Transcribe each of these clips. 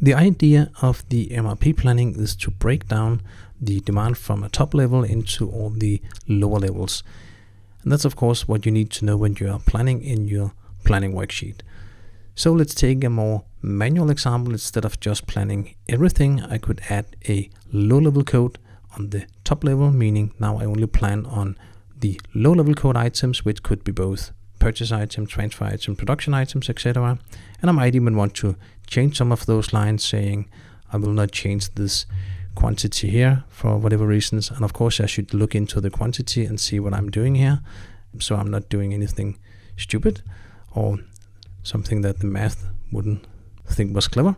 The idea of the MRP planning is to break down the demand from a top level into all the lower levels. And that's of course what you need to know when you are planning in your planning worksheet. So let's take a more manual example. Instead of just planning everything, I could add a low-level code on the top level, meaning now I only plan on the low-level code items, which could be both purchase item, transfer item, production items, etc. And I might even want to change some of those lines, saying I will not change this quantity here for whatever reasons. And of course I should look into the quantity and see what I'm doing here, so I'm not doing anything stupid or something that the math wouldn't think was clever.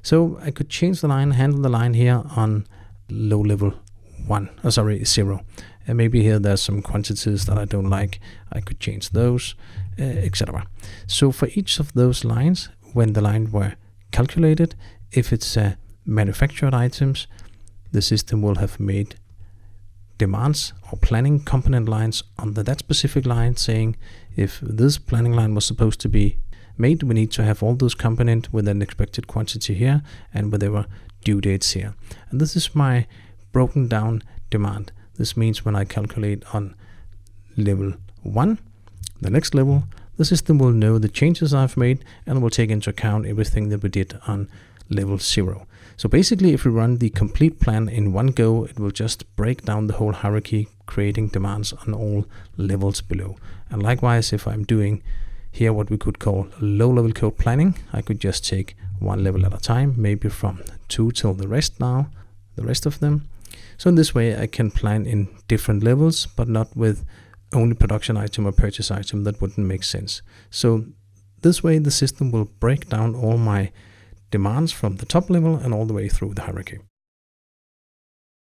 So I could change the line, handle the line here on low level 0. And maybe here there's some quantities that I don't like. I could change those, etc. So for each of those lines, when the line were calculated, if it's manufactured items, the system will have made demands or planning component lines under that specific line, saying if this planning line was supposed to be made, we need to have all those components with an expected quantity here and whatever due dates here. And this is my broken down demand. This means when I calculate on level 1, the next level, the system will know the changes I've made and will take into account everything that we did on level 0. So basically, if we run the complete plan in one go, it will just break down the whole hierarchy, creating demands on all levels below. And likewise, if I'm doing here what we could call low-level code planning, I could just take one level at a time, maybe from 2 till the rest of them. So in this way, I can plan in different levels, but not with only production item or purchase item. That wouldn't make sense. So this way, the system will break down all my demands from the top level and all the way through the hierarchy.